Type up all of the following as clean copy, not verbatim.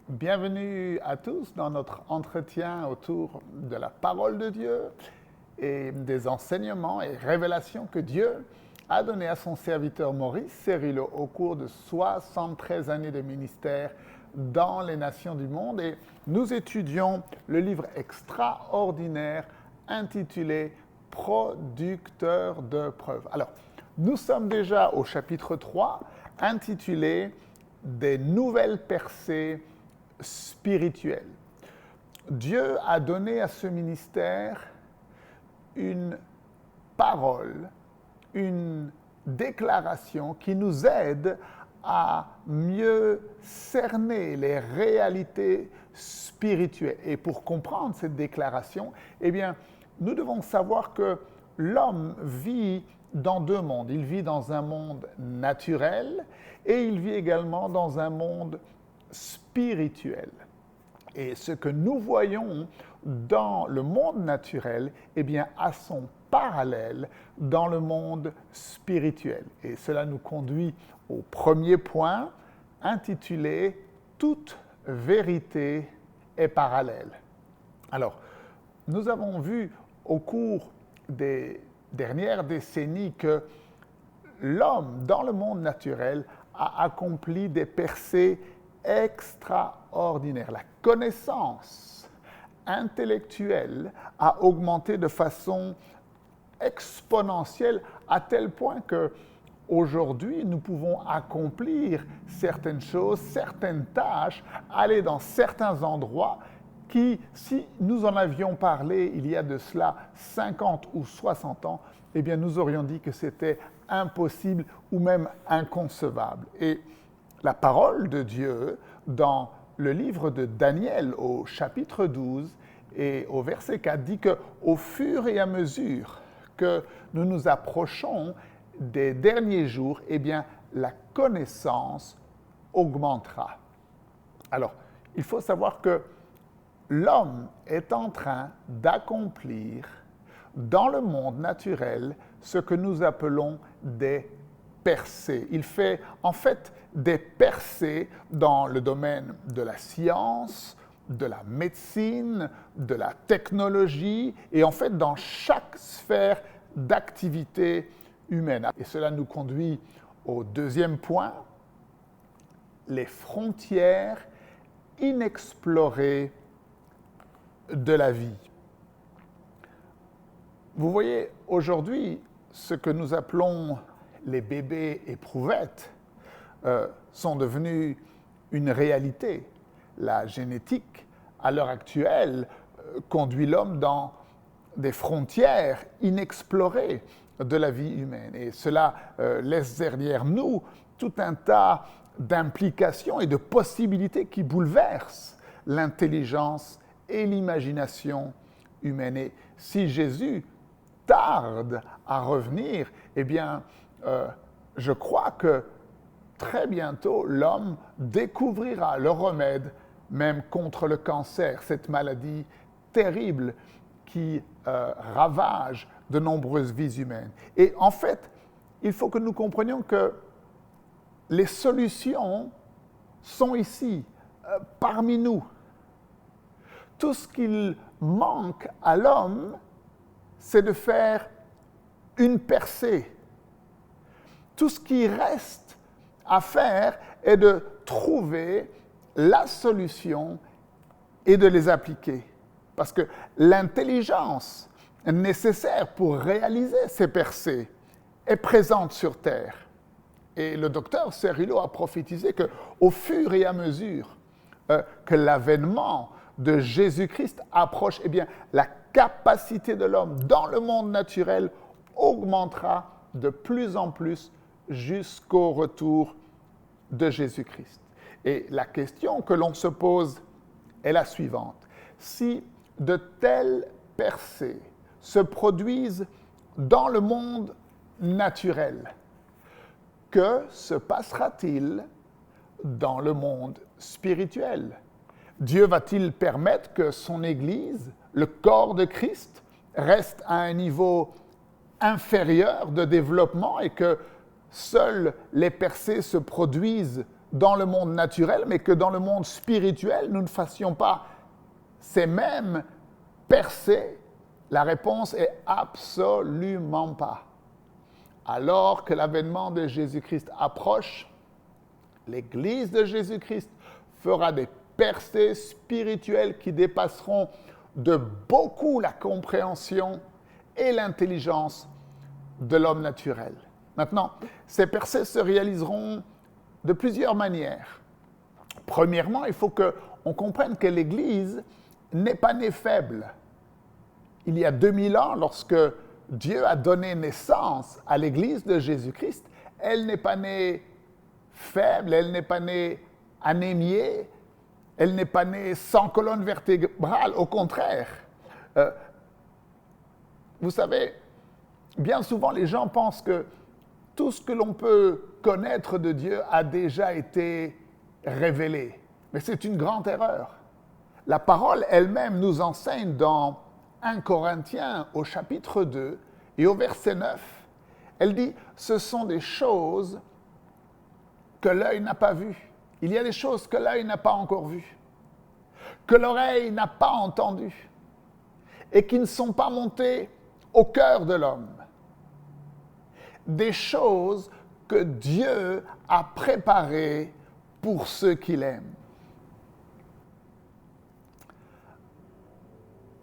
Bienvenue à tous dans notre entretien autour de la parole de Dieu et des enseignements et révélations que Dieu a donnés à son serviteur Maurice Cérillo au cours de 73 années de ministère dans les nations du monde. Et nous étudions le livre extraordinaire intitulé « Producteur de preuves ». Alors, nous sommes déjà au chapitre 3 intitulé « Des nouvelles percées spirituelles ». Dieu a donné à ce ministère une parole, une déclaration qui nous aide à mieux cerner les réalités spirituelles. Et pour comprendre cette déclaration, eh bien, nous devons savoir que l'homme vit dans deux mondes. Il vit dans un monde naturel et il vit également dans un monde spirituel. Et ce que nous voyons dans le monde naturel, eh bien, a son parallèle dans le monde spirituel. Et cela nous conduit au premier point, intitulé « Toute vérité est parallèle ». Alors, nous avons vu au cours des dernières décennies que l'homme, dans le monde naturel, a accompli des percées extraordinaires. La connaissance intellectuelle a augmenté de façon exponentielle à tel point que aujourd'hui, nous pouvons accomplir certaines choses, certaines tâches, aller dans certains endroits qui, si nous en avions parlé il y a de cela 50 ou 60 ans, eh bien, nous aurions dit que c'était impossible ou même inconcevable. Et la parole de Dieu, dans le livre de Daniel, au chapitre 12 et au verset 4, dit qu'au fur et à mesure que nous nous approchons des derniers jours, eh bien, la connaissance augmentera. Alors, il faut savoir que l'homme est en train d'accomplir dans le monde naturel ce que nous appelons des percées. Il fait en fait des percées dans le domaine de la science, de la médecine, de la technologie et en fait dans chaque sphère d'activité humaine. Et cela nous conduit au deuxième point, les frontières inexplorées de la vie. Vous voyez, aujourd'hui, ce que nous appelons les bébés éprouvettes sont devenus une réalité. La génétique, à l'heure actuelle, conduit l'homme dans des frontières inexplorées de la vie humaine. Et cela laisse derrière nous tout un tas d'implications et de possibilités qui bouleversent l'intelligence et l'imagination humaine. Et si Jésus tarde à revenir, eh bien, je crois que très bientôt, l'homme découvrira le remède même contre le cancer, cette maladie terrible qui ravage de nombreuses vies humaines. Et en fait, il faut que nous comprenions que les solutions sont ici, parmi nous. Tout ce qu'il manque à l'homme, c'est de faire une percée. Tout ce qui reste à faire est de trouver la solution et de les appliquer. Parce que l'intelligence nécessaire pour réaliser ces percées est présente sur Terre. Et le docteur Cérillo a prophétisé qu'au fur et à mesure que l'avènement de Jésus-Christ approche, eh bien, la capacité de l'homme dans le monde naturel augmentera de plus en plus jusqu'au retour de Jésus-Christ. Et la question que l'on se pose est la suivante. Si de telles percées se produisent dans le monde naturel, que se passera-t-il dans le monde spirituel? Dieu va-t-il permettre que son Église, le corps de Christ, reste à un niveau inférieur de développement et que seules les percées se produisent dans le monde naturel, mais que dans le monde spirituel, nous ne fassions pas ces mêmes percées? La réponse est absolument pas. Alors que l'avènement de Jésus-Christ approche, l'Église de Jésus-Christ fera des percées spirituelles qui dépasseront de beaucoup la compréhension et l'intelligence de l'homme naturel. Maintenant, ces percées se réaliseront de plusieurs manières. Premièrement, il faut qu'on comprenne que l'Église n'est pas née faible. Il y a 2000 ans, lorsque Dieu a donné naissance à l'Église de Jésus-Christ, elle n'est pas née faible, elle n'est pas née anémiée, elle n'est pas née sans colonne vertébrale, au contraire. Vous savez, bien souvent les gens pensent que tout ce que l'on peut connaître de Dieu a déjà été révélé. Mais c'est une grande erreur. La parole elle-même nous enseigne dans 1 Corinthiens au chapitre 2 et au verset 9, elle dit « Ce sont des choses que l'œil n'a pas vues. Il y a des choses que l'œil n'a pas encore vues, que l'oreille n'a pas entendues et qui ne sont pas montées au cœur de l'homme. Des choses que Dieu a préparées pour ceux qui l'aiment. »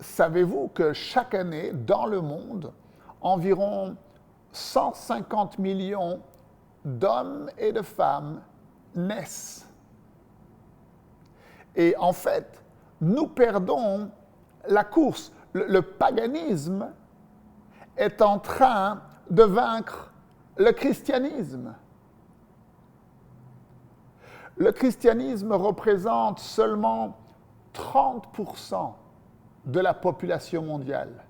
Savez-vous que chaque année, dans le monde, environ 150 millions d'hommes et de femmes naissent? Et en fait, nous perdons la course. Le paganisme est en train de vaincre le christianisme. Le christianisme représente seulement 30% de la population mondiale.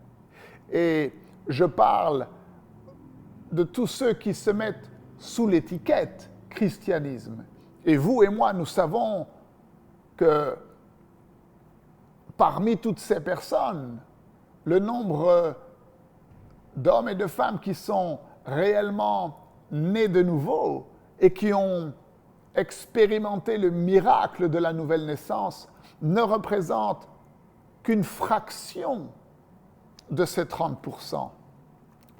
Et je parle de tous ceux qui se mettent sous l'étiquette christianisme. Et vous et moi, nous savons que parmi toutes ces personnes, le nombre d'hommes et de femmes qui sont réellement nés de nouveau et qui ont expérimenté le miracle de la nouvelle naissance ne représente qu'une fraction de ces 30%.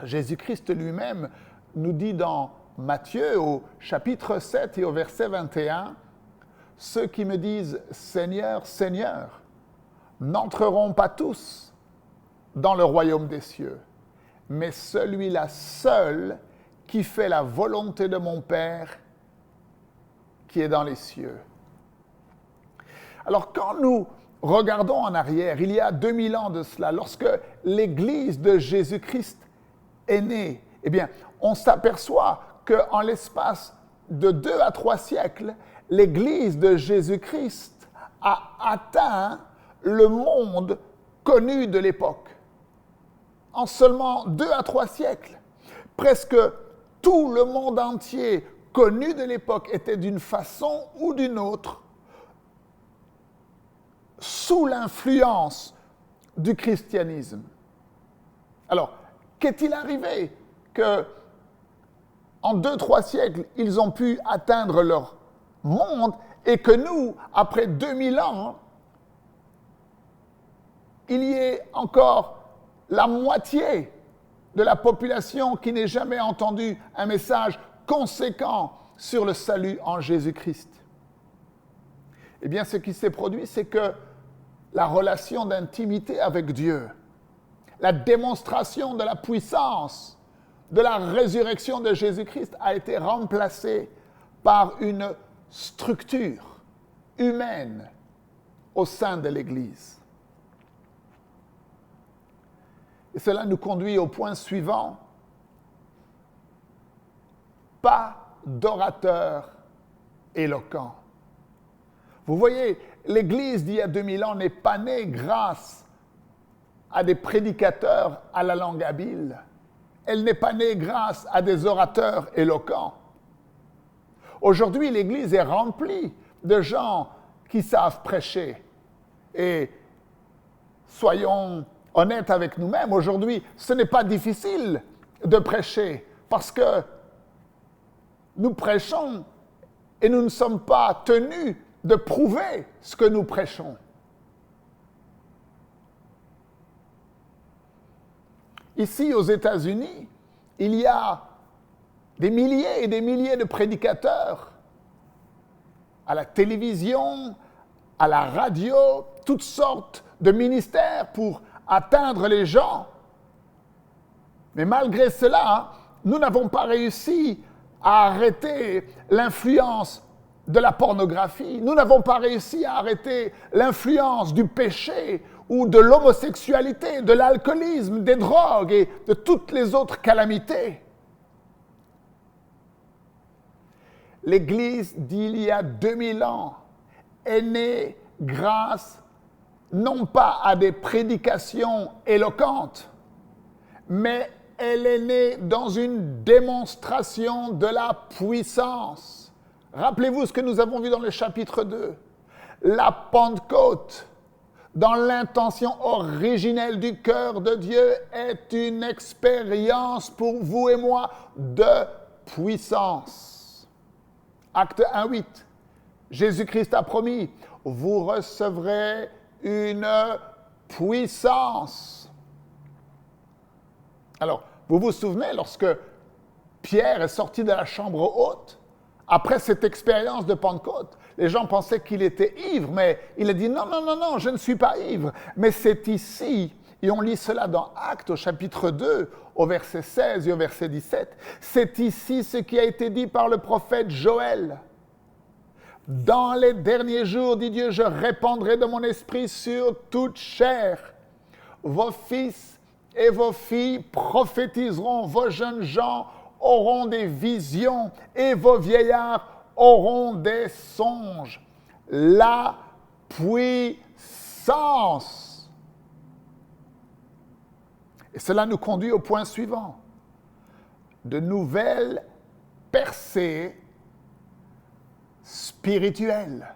Jésus-Christ lui-même nous dit dans Matthieu au chapitre 7 et au verset 21, « Ceux qui me disent « Seigneur, Seigneur » n'entreront pas tous dans le royaume des cieux, mais celui-là seul qui fait la volonté de mon Père qui est dans les cieux. » Alors quand nous regardons en arrière, il y a 2000 ans de cela, lorsque l'Église de Jésus-Christ est née, eh bien, on s'aperçoit qu'en l'espace de 2 à 3 siècles, l'Église de Jésus-Christ a atteint le monde connu de l'époque. En seulement 2 à 3 siècles, presque tout le monde entier connu de l'époque était d'une façon ou d'une autre sous l'influence du christianisme. Alors, qu'est-il arrivé que en 2-3 siècles, ils ont pu atteindre leur monde et que nous, après 2000 ans, il y ait encore la moitié de la population qui n'ait jamais entendu un message conséquent sur le salut en Jésus-Christ? Eh bien, ce qui s'est produit, c'est que la relation d'intimité avec Dieu, la démonstration de la puissance de la résurrection de Jésus-Christ a été remplacée par une structure humaine au sein de l'Église. Et cela nous conduit au point suivant. Pas d'orateur éloquent. Vous voyez, l'Église d'il y a 2000 ans n'est pas née grâce à des prédicateurs à la langue habile. Elle n'est pas née grâce à des orateurs éloquents. Aujourd'hui, l'Église est remplie de gens qui savent prêcher. Et soyons honnêtes avec nous-mêmes, aujourd'hui, ce n'est pas difficile de prêcher parce que nous prêchons et nous ne sommes pas tenus de prouver ce que nous prêchons. Ici, aux États-Unis, il y a des milliers et des milliers de prédicateurs à la télévision, à la radio, toutes sortes de ministères pour atteindre les gens. Mais malgré cela, nous n'avons pas réussi à arrêter l'influence de la pornographie. Nous n'avons pas réussi à arrêter l'influence du péché ou de l'homosexualité, de l'alcoolisme, des drogues et de toutes les autres calamités. L'Église d'il y a 2000 ans est née grâce non pas à des prédications éloquentes, mais elle est née dans une démonstration de la puissance. Rappelez-vous ce que nous avons vu dans le chapitre 2. La Pentecôte, dans l'intention originelle du cœur de Dieu, est une expérience pour vous et moi de puissance. Acte 1:8. Jésus-Christ a promis, vous recevrez une puissance. Alors, vous vous souvenez, lorsque Pierre est sorti de la chambre haute, après cette expérience de Pentecôte, les gens pensaient qu'il était ivre, mais il a dit non, je ne suis pas ivre. Mais c'est ici, et on lit cela dans Actes au chapitre 2, au verset 16 et au verset 17, c'est ici ce qui a été dit par le prophète Joël. Dans les derniers jours, dit Dieu, je répandrai de mon esprit sur toute chair. Vos fils et vos filles prophétiseront, vos jeunes gens auront des visions et vos vieillards auront des songes. La puissance. Et cela nous conduit au point suivant. De nouvelles percées spirituelles.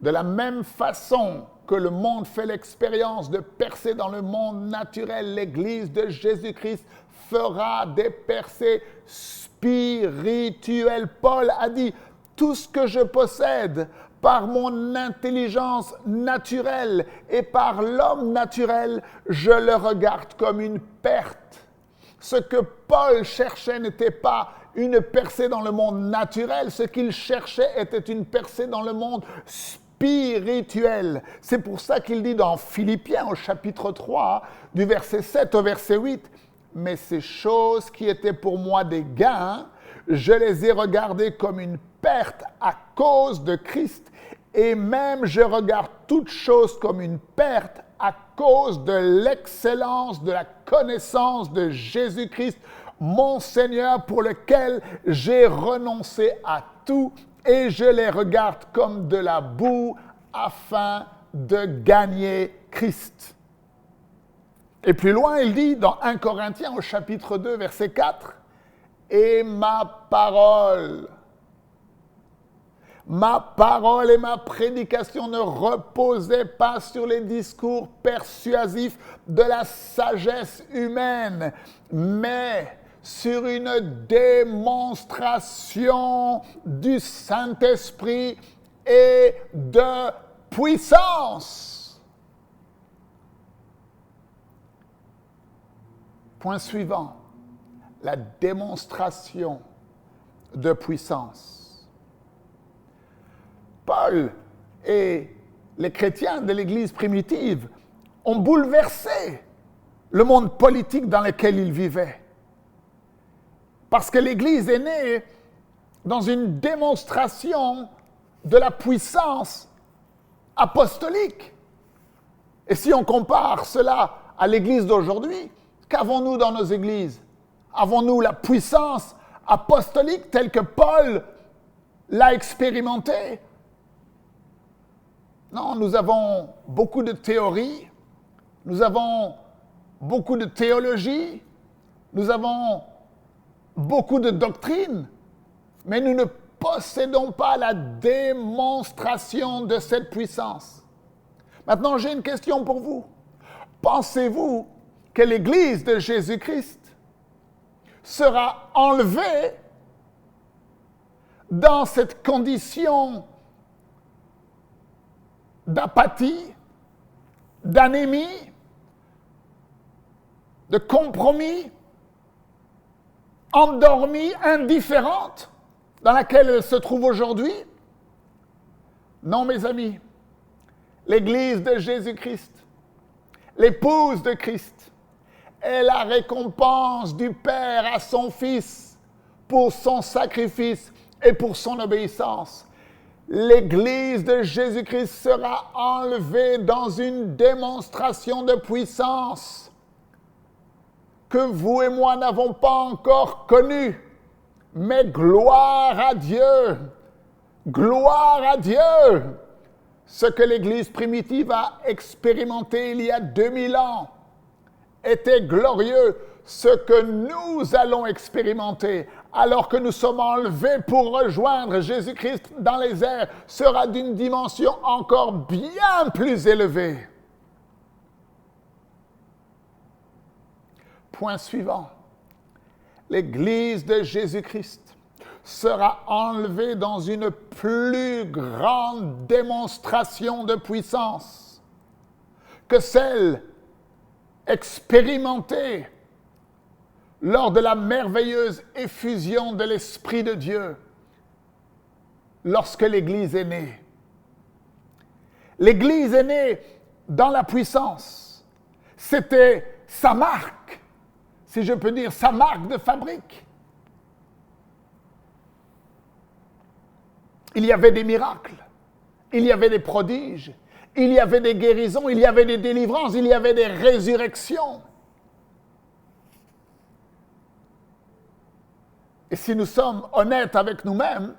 De la même façon que le monde fait l'expérience de percer dans le monde naturel, l'Église de Jésus-Christ fera des percées spirituelles. Paul a dit, tout ce que je possède par mon intelligence naturelle et par l'homme naturel, je le regarde comme une perte. Ce que Paul cherchait n'était pas une percée dans le monde naturel, ce qu'il cherchait était une percée dans le monde spirituel. C'est pour ça qu'il dit dans Philippiens au chapitre 3, du verset 7 au verset 8, « Mais ces choses qui étaient pour moi des gains, je les ai regardées comme une perte à cause de Christ, et même je regarde toutes choses comme une perte à cause de l'excellence de la connaissance de Jésus-Christ, mon Seigneur, pour lequel j'ai renoncé à tout, et je les regarde comme de la boue afin de gagner Christ. » Et plus loin, il dit dans 1 Corinthiens au chapitre 2, verset 4, « Et ma parole et ma prédication ne reposaient pas sur les discours persuasifs de la sagesse humaine, mais sur une démonstration du Saint-Esprit et de puissance. » Point suivant, la démonstration de puissance. Paul et les chrétiens de l'Église primitive ont bouleversé le monde politique dans lequel ils vivaient. Parce que l'Église est née dans une démonstration de la puissance apostolique. Et si on compare cela à l'Église d'aujourd'hui, qu'avons-nous dans nos églises? Avons-nous la puissance apostolique telle que Paul l'a expérimentée? Non, nous avons beaucoup de théories, nous avons beaucoup de théologie, nous avons beaucoup de doctrines, mais nous ne possédons pas la démonstration de cette puissance. Maintenant, j'ai une question pour vous. Pensez-vous que l'Église de Jésus-Christ sera enlevé dans cette condition d'apathie, d'anémie, de compromis, endormie, indifférente, dans laquelle elle se trouve aujourd'hui? Non, mes amis. L'Église de Jésus-Christ, l'épouse de Christ, est la récompense du Père à son Fils pour son sacrifice et pour son obéissance. L'Église de Jésus-Christ sera enlevée dans une démonstration de puissance que vous et moi n'avons pas encore connue. Mais gloire à Dieu! Gloire à Dieu! Ce que l'Église primitive a expérimenté il y a 2000 ans était glorieux. Ce que nous allons expérimenter alors que nous sommes enlevés pour rejoindre Jésus-Christ dans les airs sera d'une dimension encore bien plus élevée. Point suivant. L'Église de Jésus-Christ sera enlevée dans une plus grande démonstration de puissance que celle expérimentée lors de la merveilleuse effusion de l'Esprit de Dieu lorsque l'Église est née. L'Église est née dans la puissance. C'était sa marque, si je peux dire, sa marque de fabrique. Il y avait des miracles, il y avait des prodiges, il y avait des guérisons, il y avait des délivrances, il y avait des résurrections. Et si nous sommes honnêtes avec nous-mêmes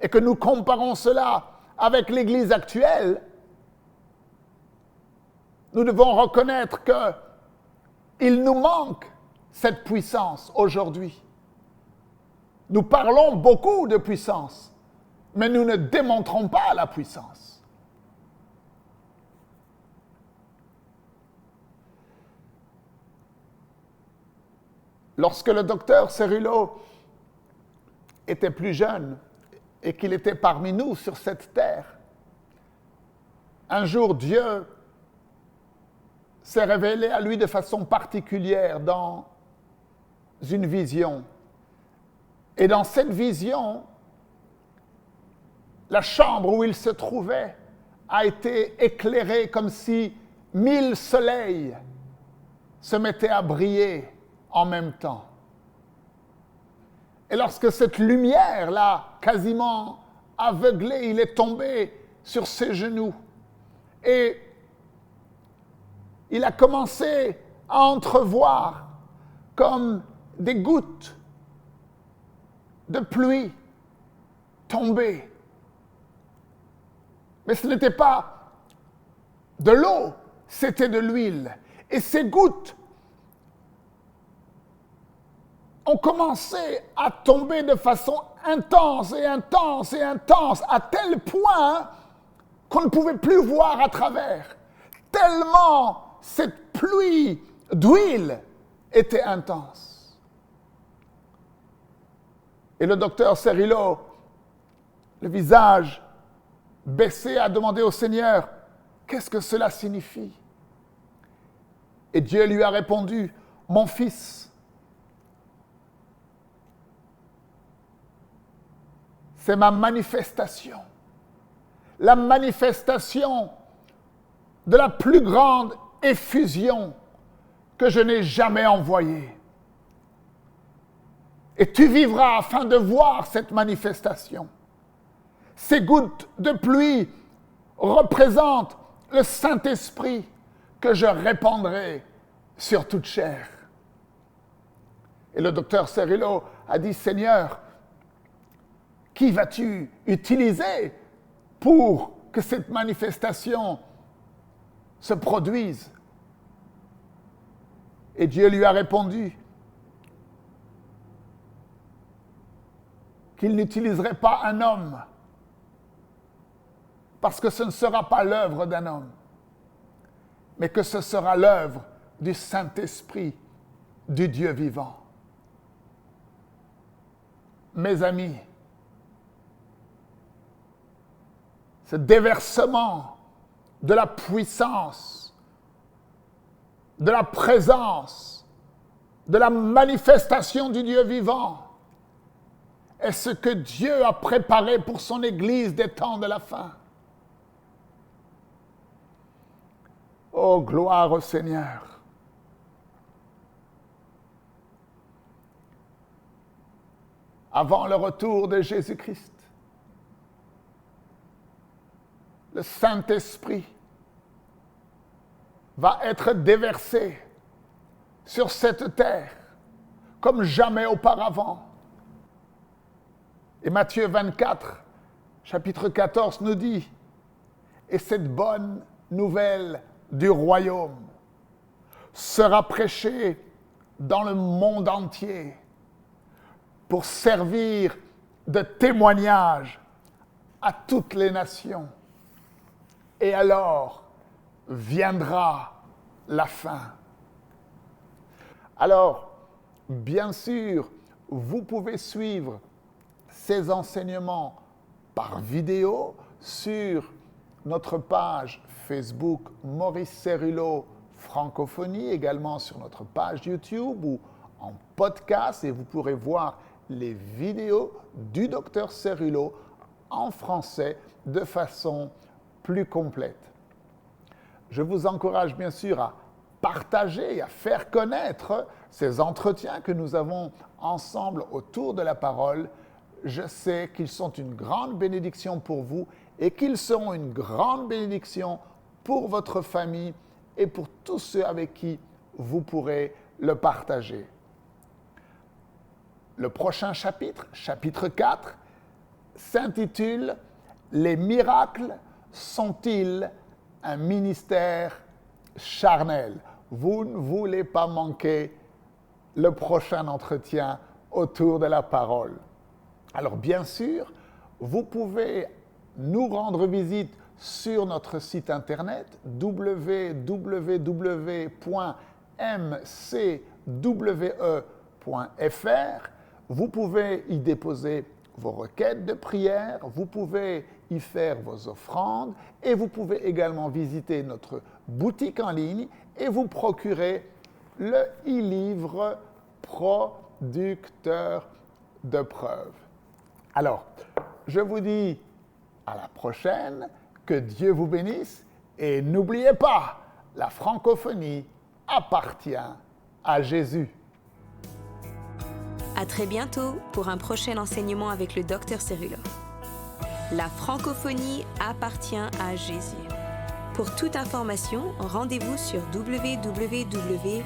et que nous comparons cela avec l'Église actuelle, nous devons reconnaître qu'il nous manque cette puissance aujourd'hui. Nous parlons beaucoup de puissance, mais nous ne démontrons pas la puissance. Lorsque le docteur Cerullo était plus jeune et qu'il était parmi nous sur cette terre, un jour Dieu s'est révélé à lui de façon particulière dans une vision. Et dans cette vision, la chambre où il se trouvait a été éclairée comme si 1000 soleils se mettaient à briller en même temps. Et lorsque cette lumière l'a quasiment aveuglé, il est tombé sur ses genoux. Et il a commencé à entrevoir comme des gouttes de pluie tombées. Mais ce n'était pas de l'eau, c'était de l'huile. Et ces gouttes ont commencé à tomber de façon intense et intense et intense, à tel point qu'on ne pouvait plus voir à travers. Tellement cette pluie d'huile était intense. Et le docteur Cerullo, le visage baissé, a demandé au Seigneur, qu'est-ce que cela signifie? Et Dieu lui a répondu, mon fils, c'est ma manifestation. La manifestation de la plus grande effusion que je n'ai jamais envoyée. Et tu vivras afin de voir cette manifestation. Ces gouttes de pluie représentent le Saint-Esprit que je répandrai sur toute chair. Et le docteur Cerullo a dit, Seigneur, qui vas-tu utiliser pour que cette manifestation se produise? Et Dieu lui a répondu qu'il n'utiliserait pas un homme, parce que ce ne sera pas l'œuvre d'un homme, mais que ce sera l'œuvre du Saint-Esprit, du Dieu vivant. mes amis, ce déversement de la puissance, de la présence, de la manifestation du Dieu vivant est ce que Dieu a préparé pour son Église des temps de la fin. Oh, gloire au Seigneur. Avant le retour de Jésus-Christ, le Saint-Esprit va être déversé sur cette terre comme jamais auparavant. Et Matthieu 24, chapitre 14 nous dit, et cette bonne nouvelle du royaume sera prêchée dans le monde entier pour servir de témoignage à toutes les nations. Et alors viendra la fin. Alors, bien sûr, vous pouvez suivre ces enseignements par vidéo sur notre page Facebook Maurice Cerullo Francophonie, également sur notre page YouTube ou en podcast, et vous pourrez voir les vidéos du Dr Cerullo en français de façon plus complète. Je vous encourage bien sûr à partager et à faire connaître ces entretiens que nous avons ensemble autour de la parole. Je sais qu'ils sont une grande bénédiction pour vous et qu'ils seront une grande bénédiction pour votre famille et pour tous ceux avec qui vous pourrez le partager. Le prochain chapitre, chapitre 4, s'intitule « Les miracles sont-ils un ministère charnel ?» Vous ne voulez pas manquer le prochain entretien autour de la parole. Alors bien sûr, vous pouvez nous rendre visite sur notre site internet www.mcwe.fr. Vous pouvez y déposer vos requêtes de prière, vous pouvez y faire vos offrandes et vous pouvez également visiter notre boutique en ligne et vous procurer le e-livre Producteur de preuves. Alors, je vous dis à la prochaine, que Dieu vous bénisse et n'oubliez pas, la francophonie appartient à Jésus. À très bientôt pour un prochain enseignement avec le Dr Cerullo. La francophonie appartient à Jésus. Pour toute information, rendez-vous sur www.mcwe.fr.